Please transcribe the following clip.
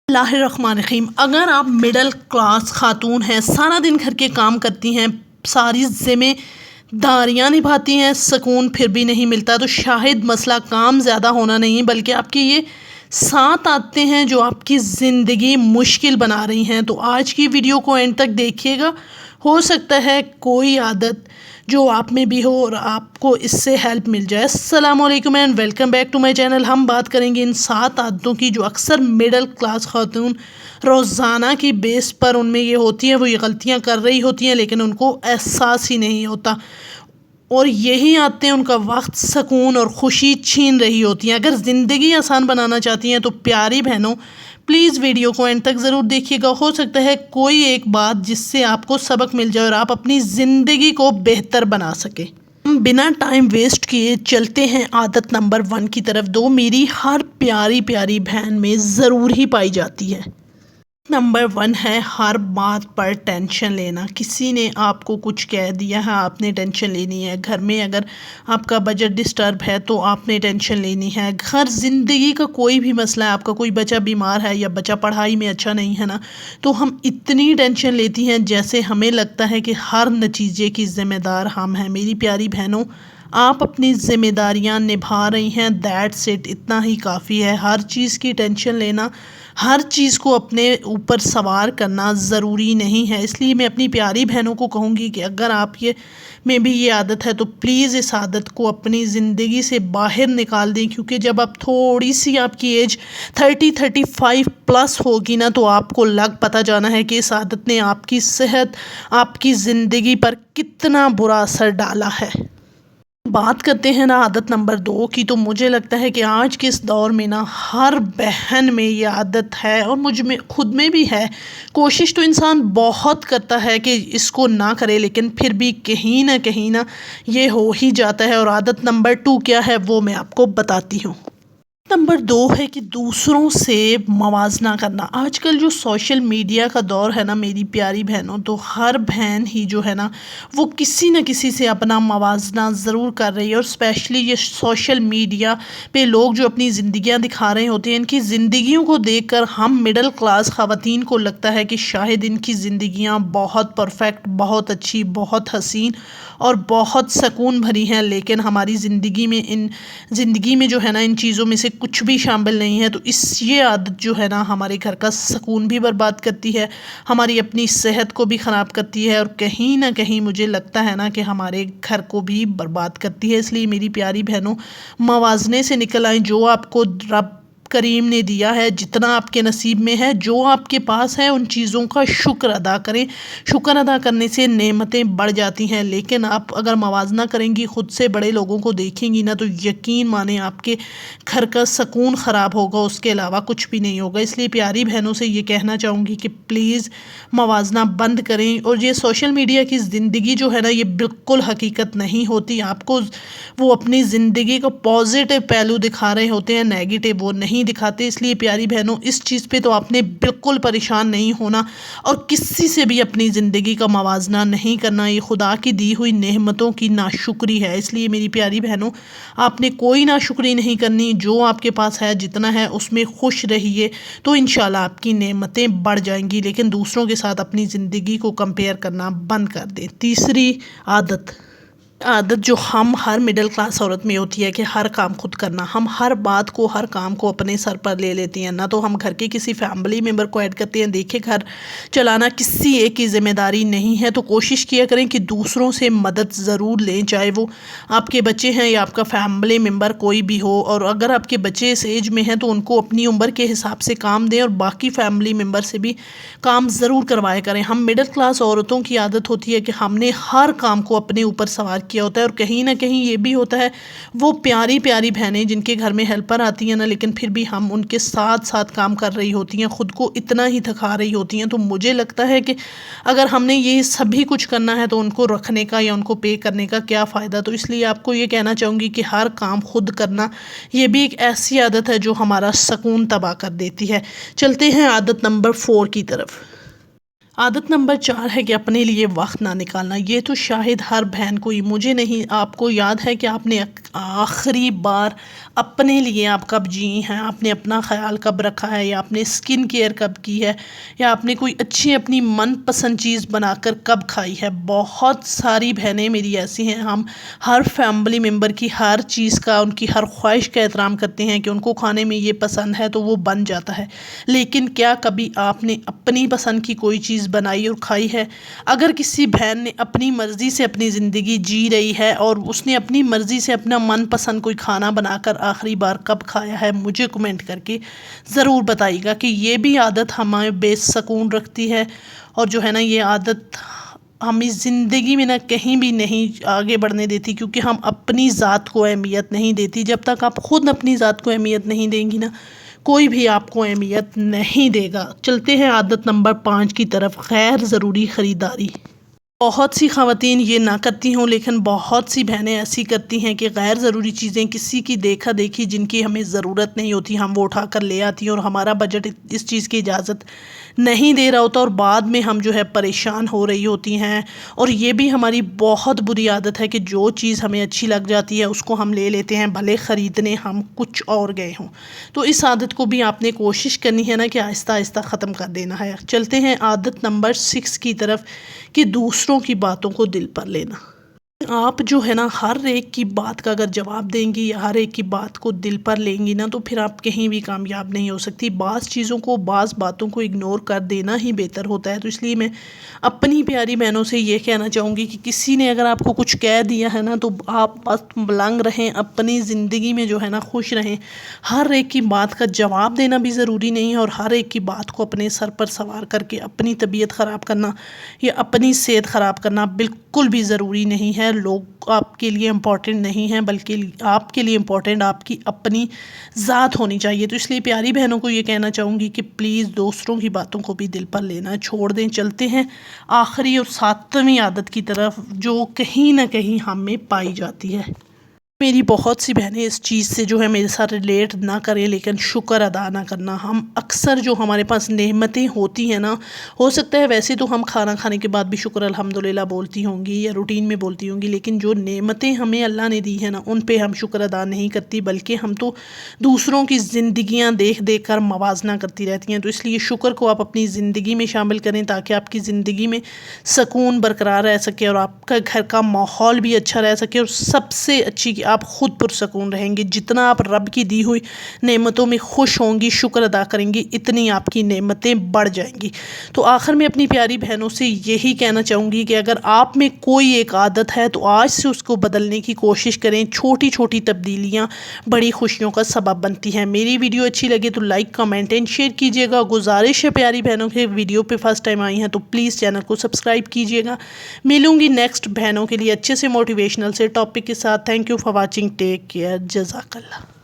اللہ الرحمن الرحیم۔ اگر آپ مڈل کلاس خاتون ہیں، سارا دن گھر کے کام کرتی ہیں، ساری ذمہ داریاں نبھاتی ہیں، سکون پھر بھی نہیں ملتا، تو شاید مسئلہ کام زیادہ ہونا نہیں بلکہ آپ کی یہ 7 عادتیں ہیں جو آپ کی زندگی مشکل بنا رہی ہیں۔ تو آج کی ویڈیو کو اینڈ تک دیکھیے گا، ہو سکتا ہے کوئی عادت جو آپ میں بھی ہو اور آپ کو اس سے ہیلپ مل جائے۔ السلام علیکم and welcome back to my channel. ہم بات کریں گے ان 7 عادتوں کی جو اکثر مڈل کلاس خاتون روزانہ کی بیس پر ان میں یہ ہوتی ہیں، وہ یہ غلطیاں کر رہی ہوتی ہیں لیکن ان کو احساس ہی نہیں ہوتا، اور یہی عادتیں ان کا وقت، سکون اور خوشی چھین رہی ہوتی ہیں۔ اگر زندگی آسان بنانا چاہتی ہیں تو پیاری بہنوں پلیز ویڈیو کو اینڈ تک ضرور دیکھیے گا، ہو سکتا ہے کوئی ایک بات جس سے آپ کو سبق مل جائے اور آپ اپنی زندگی کو بہتر بنا سکیں۔ ہم بنا ٹائم ویسٹ کیے چلتے ہیں عادت نمبر 1 کی طرف، جو میری ہر پیاری پیاری بہن میں ضرور ہی پائی جاتی ہے۔ نمبر 1 ہے ہر بات پر ٹینشن لینا۔ کسی نے آپ کو کچھ کہہ دیا ہے، آپ نے ٹینشن لینی ہے۔ گھر میں اگر آپ کا بجٹ ڈسٹرب ہے تو آپ نے ٹینشن لینی ہے۔ گھر زندگی کا کوئی بھی مسئلہ ہے، آپ کا کوئی بچہ بیمار ہے یا بچہ پڑھائی میں اچھا نہیں ہے نا، تو ہم اتنی ٹینشن لیتی ہیں جیسے ہمیں لگتا ہے کہ ہر نتیجے کی ذمہ دار ہم ہیں۔ میری پیاری بہنوں، آپ اپنی ذمہ داریاں نبھا رہی ہیں، دیٹس اٹ، اتنا ہی کافی ہے۔ ہر چیز کی ٹینشن لینا، ہر چیز کو اپنے اوپر سوار کرنا ضروری نہیں ہے۔ اس لیے میں اپنی پیاری بہنوں کو کہوں گی کہ اگر آپ میں بھی یہ عادت ہے تو پلیز اس عادت کو اپنی زندگی سے باہر نکال دیں، کیونکہ جب آپ تھوڑی سی آپ کی ایج 35 پلس ہوگی نا، تو آپ کو پتہ جانا ہے کہ اس عادت نے آپ کی صحت، آپ کی زندگی پر کتنا برا اثر ڈالا ہے۔ بات کرتے ہیں نا عادت نمبر 2 کی، تو مجھے لگتا ہے کہ آج کے اس دور میں نا ہر بہن میں یہ عادت ہے اور مجھ میں خود میں بھی ہے۔ کوشش تو انسان بہت کرتا ہے کہ اس کو نہ کرے، لیکن پھر بھی کہیں نہ یہ ہو ہی جاتا ہے۔ اور عادت نمبر 2 کیا ہے وہ میں آپ کو بتاتی ہوں۔ نمبر 2 ہے کہ دوسروں سے موازنہ کرنا۔ آج کل جو سوشل میڈیا کا دور ہے نا میری پیاری بہنوں، تو ہر بہن ہی جو ہے نا وہ کسی نہ کسی سے اپنا موازنہ ضرور کر رہی ہے، اور اسپیشلی یہ سوشل میڈیا پہ لوگ جو اپنی زندگیاں دکھا رہے ہوتے ہیں، ان کی زندگیوں کو دیکھ کر ہم مڈل کلاس خواتین کو لگتا ہے کہ شاید ان کی زندگیاں بہت پرفیکٹ، بہت اچھی، بہت حسین اور بہت سکون بھری ہیں، لیکن ہماری زندگی میں جو ہے نا ان چیزوں میں سے کچھ بھی شامل نہیں ہے۔ تو یہ عادت جو ہے نا ہمارے گھر کا سکون بھی برباد کرتی ہے، ہماری اپنی صحت کو بھی خراب کرتی ہے، اور کہیں نہ کہیں مجھے لگتا ہے نا کہ ہمارے گھر کو بھی برباد کرتی ہے۔ اس لیے میری پیاری بہنوں، موازنے سے نکل آئیں۔ جو آپ کو رب کریم نے دیا ہے، جتنا آپ کے نصیب میں ہے، جو آپ کے پاس ہے، ان چیزوں کا شکر ادا کریں۔ شکر ادا کرنے سے نعمتیں بڑھ جاتی ہیں، لیکن آپ اگر موازنہ کریں گی، خود سے بڑے لوگوں کو دیکھیں گی نا، تو یقین مانیں آپ کے گھر کا سکون خراب ہوگا، اس کے علاوہ کچھ بھی نہیں ہوگا۔ اس لیے پیاری بہنوں سے یہ کہنا چاہوں گی کہ پلیز موازنہ بند کریں۔ اور یہ سوشل میڈیا کی زندگی جو ہے نا یہ بالکل حقیقت نہیں ہوتی۔ آپ کو وہ اپنی زندگی کا پازیٹیو پہلو دکھا رہے ہوتے ہیں، نیگیٹو وہ نہیں دکھاتے۔ اس لیے پیاری بہنوں، اس چیز پہ تو آپ نے بالکل پریشان نہیں ہونا، اور کسی سے بھی اپنی زندگی کا موازنہ نہیں کرنا۔ یہ خدا کی دی ہوئی نعمتوں کی ناشکری ہے۔ اس لیے میری پیاری بہنوں، آپ نے کوئی ناشکری نہیں کرنی۔ جو آپ کے پاس ہے، جتنا ہے اس میں خوش رہیے، تو انشاءاللہ آپ کی نعمتیں بڑھ جائیں گی، لیکن دوسروں کے ساتھ اپنی زندگی کو کمپیئر کرنا بند کر دیں۔ تیسری عادت جو ہم ہر مڈل کلاس عورت میں ہوتی ہے کہ ہر کام خود کرنا۔ ہم ہر بات کو، ہر کام کو اپنے سر پر لے لیتی ہیں، نہ تو ہم گھر کے کسی فیملی ممبر کو ایڈ کرتے ہیں۔ دیکھیں، گھر چلانا کسی ایک کی ذمہ داری نہیں ہے، تو کوشش کیا کریں کہ دوسروں سے مدد ضرور لیں، چاہے وہ آپ کے بچے ہیں یا آپ کا فیملی ممبر کوئی بھی ہو۔ اور اگر آپ کے بچے اس ایج میں ہیں تو ان کو اپنی عمر کے حساب سے کام دیں، اور باقی فیملی ممبر سے بھی کام ضرور کروایا کریں۔ ہم مڈل کلاس عورتوں کی عادت ہوتی ہے کہ ہم نے ہر کام کو اپنے اوپر سوار کیا ہوتا ہے، اور کہیں نہ کہیں یہ بھی ہوتا ہے وہ پیاری پیاری بہنیں جن کے گھر میں ہیلپر آتی ہیں نا، لیکن پھر بھی ہم ان کے ساتھ کام کر رہی ہوتی ہیں، خود کو اتنا ہی تھکا رہی ہوتی ہیں۔ تو مجھے لگتا ہے کہ اگر ہم نے یہ سبھی کچھ کرنا ہے تو ان کو رکھنے کا یا ان کو پے کرنے کا کیا فائدہ۔ تو اس لیے آپ کو یہ کہنا چاہوں گی کہ ہر کام خود کرنا یہ بھی ایک ایسی عادت ہے جو ہمارا سکون تباہ کر دیتی ہے۔ چلتے ہیں عادت نمبر 4 کی طرف۔ عادت نمبر 4 ہے کہ اپنے لیے وقت نہ نکالنا۔ یہ تو شاید ہر بہن کو ہی، مجھے نہیں، آپ کو یاد ہے کہ آپ نے آخری بار اپنے لیے آپ کب جی ہیں، آپ نے اپنا خیال کب رکھا ہے، یا آپ نے اسکن کیئر کب کی ہے، یا آپ نے کوئی اچھی اپنی من پسند چیز بنا کر کب کھائی ہے۔ بہت ساری بہنیں میری ایسی ہیں، ہم ہر فیملی ممبر کی ہر چیز کا، ان کی ہر خواہش کا احترام کرتے ہیں کہ ان کو کھانے میں یہ پسند ہے تو وہ بن جاتا ہے، لیکن کیا کبھی آپ نے اپنی پسند کی کوئی چیز بنائی اور کھائی ہے؟ اگر کسی بہن نے اپنی مرضی سے اپنی زندگی جی رہی ہے اور اس نے اپنی مرضی سے اپنا من پسند کوئی کھانا بنا کر آخری بار کب کھایا ہے، مجھے کمنٹ کر کے ضرور بتائیے گا، کہ یہ بھی عادت ہمیں بے سکون رکھتی ہے، اور جو ہے نا یہ عادت ہمیں زندگی میں نہ کہیں بھی نہیں آگے بڑھنے دیتی، کیونکہ ہم اپنی ذات کو اہمیت نہیں دیتی۔ جب تک آپ خود اپنی ذات کو اہمیت نہیں دیں گی نا، کوئی بھی آپ کو اہمیت نہیں دے گا۔ چلتے ہیں عادت نمبر 5 کی طرف، غیر ضروری خریداری۔ بہت سی خواتین یہ نہ کرتی ہوں، لیکن بہت سی بہنیں ایسی کرتی ہیں کہ غیر ضروری چیزیں، کسی کی دیکھا دیکھی جن کی ہمیں ضرورت نہیں ہوتی، ہم وہ اٹھا کر لے آتی ہیں، اور ہمارا بجٹ اس چیز کی اجازت نہیں دے رہا ہوتا، اور بعد میں ہم جو ہے پریشان ہو رہی ہوتی ہیں۔ اور یہ بھی ہماری بہت بری عادت ہے کہ جو چیز ہمیں اچھی لگ جاتی ہے اس کو ہم لے لیتے ہیں، بھلے خریدنے ہم کچھ اور گئے ہوں۔ تو اس عادت کو بھی آپ نے کوشش کرنی ہے نا کہ آہستہ آہستہ ختم کر دینا ہے۔ چلتے ہیں عادت نمبر 6 کی طرف، کہ دوسروں کی باتوں کو دل پر لینا۔ آپ جو ہے نا ہر ایک کی بات کا اگر جواب دیں گی یا ہر ایک کی بات کو دل پر لیں گی نا، تو پھر آپ کہیں بھی کامیاب نہیں ہو سکتی۔ بعض چیزوں کو، بعض باتوں کو اگنور کر دینا ہی بہتر ہوتا ہے۔ تو اس لیے میں اپنی پیاری بہنوں سے یہ کہنا چاہوں گی کہ کسی نے اگر آپ کو کچھ کہہ دیا ہے نا، تو آپ بس ملنگ رہیں، اپنی زندگی میں جو ہے نا خوش رہیں۔ ہر ایک کی بات کا جواب دینا بھی ضروری نہیں ہے، اور ہر ایک کی بات کو اپنے سر پر سوار کر کے اپنی طبیعت خراب کرنا یا اپنی صحت خراب کرنا بالکل بھی ضروری نہیں ہے۔ لوگ آپ کے لیے امپورٹنٹ نہیں ہیں، بلکہ آپ کے لیے امپورٹنٹ آپ کی اپنی ذات ہونی چاہیے۔ تو اس لیے پیاری بہنوں کو یہ کہنا چاہوں گی کہ پلیز دوسروں کی باتوں کو بھی دل پر لینا چھوڑ دیں۔ چلتے ہیں آخری اور 7ویں عادت کی طرف، جو کہیں نہ کہیں ہم میں پائی جاتی ہے۔ میری بہت سی بہنیں اس چیز سے جو ہے میرے ساتھ ریلیٹ نہ کریں، لیکن شکر ادا نہ کرنا۔ ہم اکثر جو ہمارے پاس نعمتیں ہوتی ہیں نا، ہو سکتا ہے ویسے تو ہم کھانا کھانے کے بعد بھی شکر الحمدللہ بولتی ہوں گی یا روٹین میں بولتی ہوں گی، لیکن جو نعمتیں ہمیں اللہ نے دی ہیں نا، ان پہ ہم شکر ادا نہیں کرتی، بلکہ ہم تو دوسروں کی زندگیاں دیکھ دیکھ کر موازنہ کرتی رہتی ہیں۔ تو اس لیے شکر کو آپ اپنی زندگی میں شامل کریں، تاکہ آپ کی زندگی میں سکون برقرار رہ سکے، اور آپ کا گھر کا ماحول بھی اچھا رہ سکے، اور سب سے اچھی کہ آپ خود پرسکون رہیں گے۔ جتنا آپ رب کی دی ہوئی نعمتوں میں خوش ہوں گی، شکر ادا کریں گی، اتنی آپ کی نعمتیں بڑھ جائیں گی۔ تو آخر میں اپنی پیاری بہنوں سے یہی کہنا چاہوں گی کہ اگر آپ میں کوئی ایک عادت ہے تو آج سے اس کو بدلنے کی کوشش کریں۔ چھوٹی چھوٹی تبدیلیاں بڑی خوشیوں کا سبب بنتی ہیں۔ میری ویڈیو اچھی لگے تو لائک، کمنٹ اینڈ شیئر کیجیے گا۔ گزارش ہے پیاری بہنوں کے، ویڈیو پہ فرسٹ ٹائم آئی ہیں تو پلیز چینل کو سبسکرائب کیجیے گا۔ ملوں گی نیکسٹ بہنوں کے لیے اچھے سے موٹیویشنل سے ٹاپک کے ساتھ۔ Thank you for watching, take care, جزاک اللہ۔